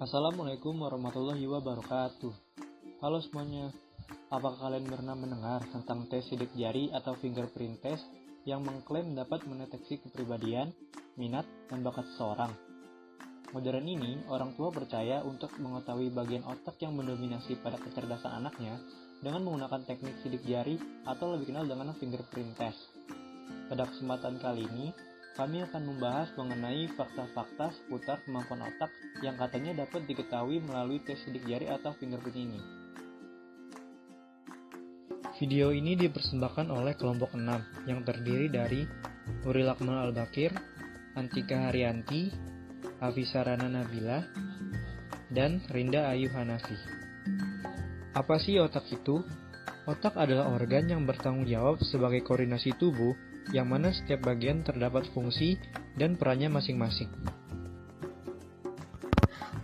Assalamualaikum warahmatullahi wabarakatuh. Halo semuanya, apakah kalian pernah mendengar tentang tes sidik jari atau fingerprint test yang mengklaim dapat mendeteksi kepribadian, minat, dan bakat seseorang? Modern ini, orang tua percaya untuk mengetahui bagian otak yang mendominasi pada kecerdasan anaknya dengan menggunakan teknik sidik jari atau lebih kenal dengan fingerprint test. Pada kesempatan kali ini, kami akan membahas mengenai fakta-fakta seputar kemampuan otak yang katanya dapat diketahui melalui tes sidik jari atau fingerprint ini. Video ini dipersembahkan oleh kelompok 6 yang terdiri dari Nuril Akmal Al-Bakir, Antika Haryanti, Afisa Rana Nabila, dan Rinda Ayu Hanafi. Apa sih otak itu? Otak adalah organ yang bertanggung jawab sebagai koordinasi tubuh yang mana setiap bagian terdapat fungsi dan perannya masing-masing.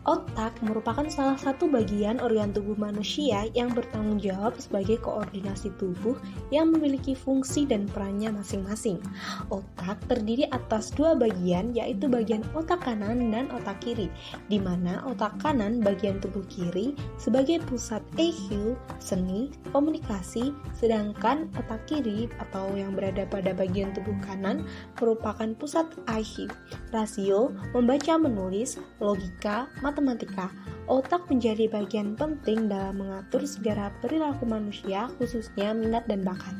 Otak merupakan salah satu bagian organ tubuh manusia yang bertanggung jawab sebagai koordinasi tubuh yang memiliki fungsi dan perannya masing-masing. Otak terdiri atas dua bagian, yaitu bagian otak kanan dan otak kiri, di mana otak kanan bagian tubuh kiri sebagai pusat EQ, seni, komunikasi, sedangkan otak kiri atau yang berada pada bagian tubuh kanan merupakan pusat IQ, rasio, membaca menulis, logika, matematika. Otak menjadi bagian penting dalam mengatur segala perilaku manusia, khususnya minat dan bakat.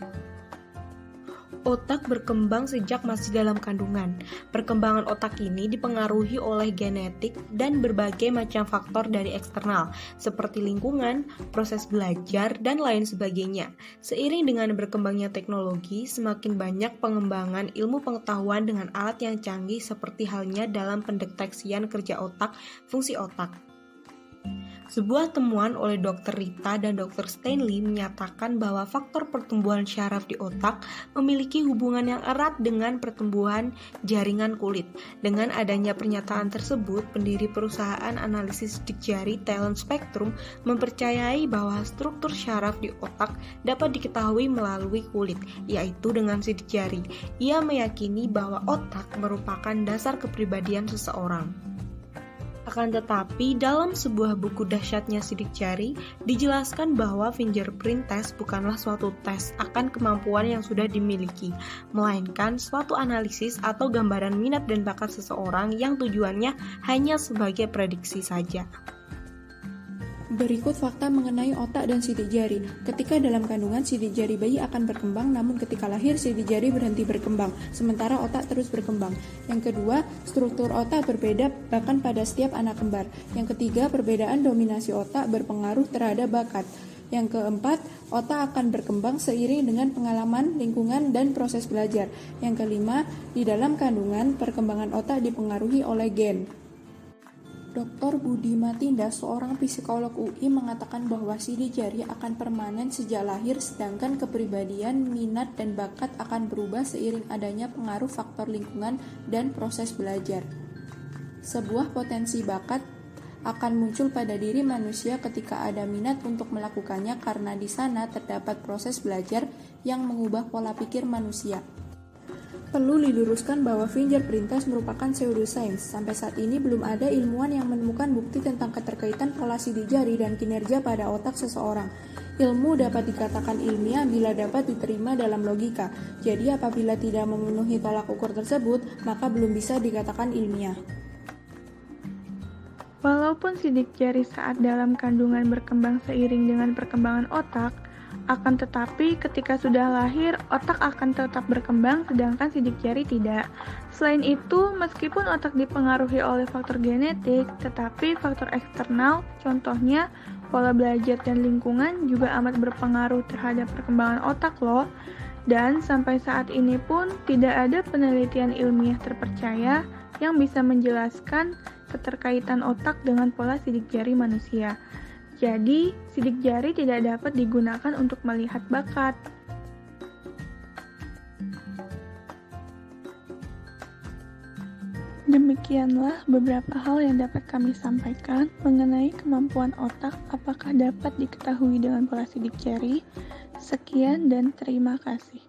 Otak berkembang sejak masih dalam kandungan. Perkembangan otak ini dipengaruhi oleh genetik dan berbagai macam faktor dari eksternal, seperti lingkungan, proses belajar, dan lain sebagainya. Seiring dengan berkembangnya teknologi, semakin banyak pengembangan ilmu pengetahuan dengan alat yang canggih seperti halnya dalam pendeteksian kerja otak, fungsi otak. Sebuah temuan oleh Dr. Rita dan Dr. Stanley menyatakan bahwa faktor pertumbuhan syaraf di otak memiliki hubungan yang erat dengan pertumbuhan jaringan kulit. Dengan adanya pernyataan tersebut, pendiri perusahaan analisis sidik jari Talent Spectrum mempercayai bahwa struktur syaraf di otak dapat diketahui melalui kulit, yaitu dengan sidik jari. Ia meyakini bahwa otak merupakan dasar kepribadian seseorang. Akan tetapi, dalam sebuah buku dahsyatnya sidik jari, dijelaskan bahwa fingerprint test bukanlah suatu tes akan kemampuan yang sudah dimiliki, melainkan suatu analisis atau gambaran minat dan bakat seseorang yang tujuannya hanya sebagai prediksi saja. Berikut fakta mengenai otak dan sidik jari. Ketika dalam kandungan, sidik jari bayi akan berkembang, namun ketika lahir, sidik jari berhenti berkembang, sementara otak terus berkembang. Yang kedua, struktur otak berbeda bahkan pada setiap anak kembar. Yang ketiga, perbedaan dominasi otak berpengaruh terhadap bakat. Yang keempat, otak akan berkembang seiring dengan pengalaman, lingkungan, dan proses belajar. Yang kelima, di dalam kandungan, perkembangan otak dipengaruhi oleh gen. Dr. Budi Matinda, seorang psikolog UI, mengatakan bahwa sidik jari akan permanen sejak lahir, sedangkan kepribadian, minat, dan bakat akan berubah seiring adanya pengaruh faktor lingkungan dan proses belajar. Sebuah potensi bakat akan muncul pada diri manusia ketika ada minat untuk melakukannya karena di sana terdapat proses belajar yang mengubah pola pikir manusia. Perlu diluruskan bahwa fingerprint test merupakan pseudosains. Sampai saat ini belum ada ilmuwan yang menemukan bukti tentang keterkaitan pola sidik jari dan kinerja pada otak seseorang. Ilmu dapat dikatakan ilmiah bila dapat diterima dalam logika. Jadi apabila tidak memenuhi tolak ukur tersebut, maka belum bisa dikatakan ilmiah. Walaupun sidik jari saat dalam kandungan berkembang seiring dengan perkembangan otak, akan tetapi ketika sudah lahir, otak akan tetap berkembang sedangkan sidik jari tidak. Selain itu, meskipun otak dipengaruhi oleh faktor genetik, tetapi faktor eksternal, contohnya pola belajar dan lingkungan juga amat berpengaruh terhadap perkembangan otak loh. Dan sampai saat ini pun tidak ada penelitian ilmiah terpercaya yang bisa menjelaskan keterkaitan otak dengan pola sidik jari manusia. Jadi, sidik jari tidak dapat digunakan untuk melihat bakat. Demikianlah beberapa hal yang dapat kami sampaikan mengenai kemampuan otak apakah dapat diketahui dengan pola sidik jari. Sekian dan terima kasih.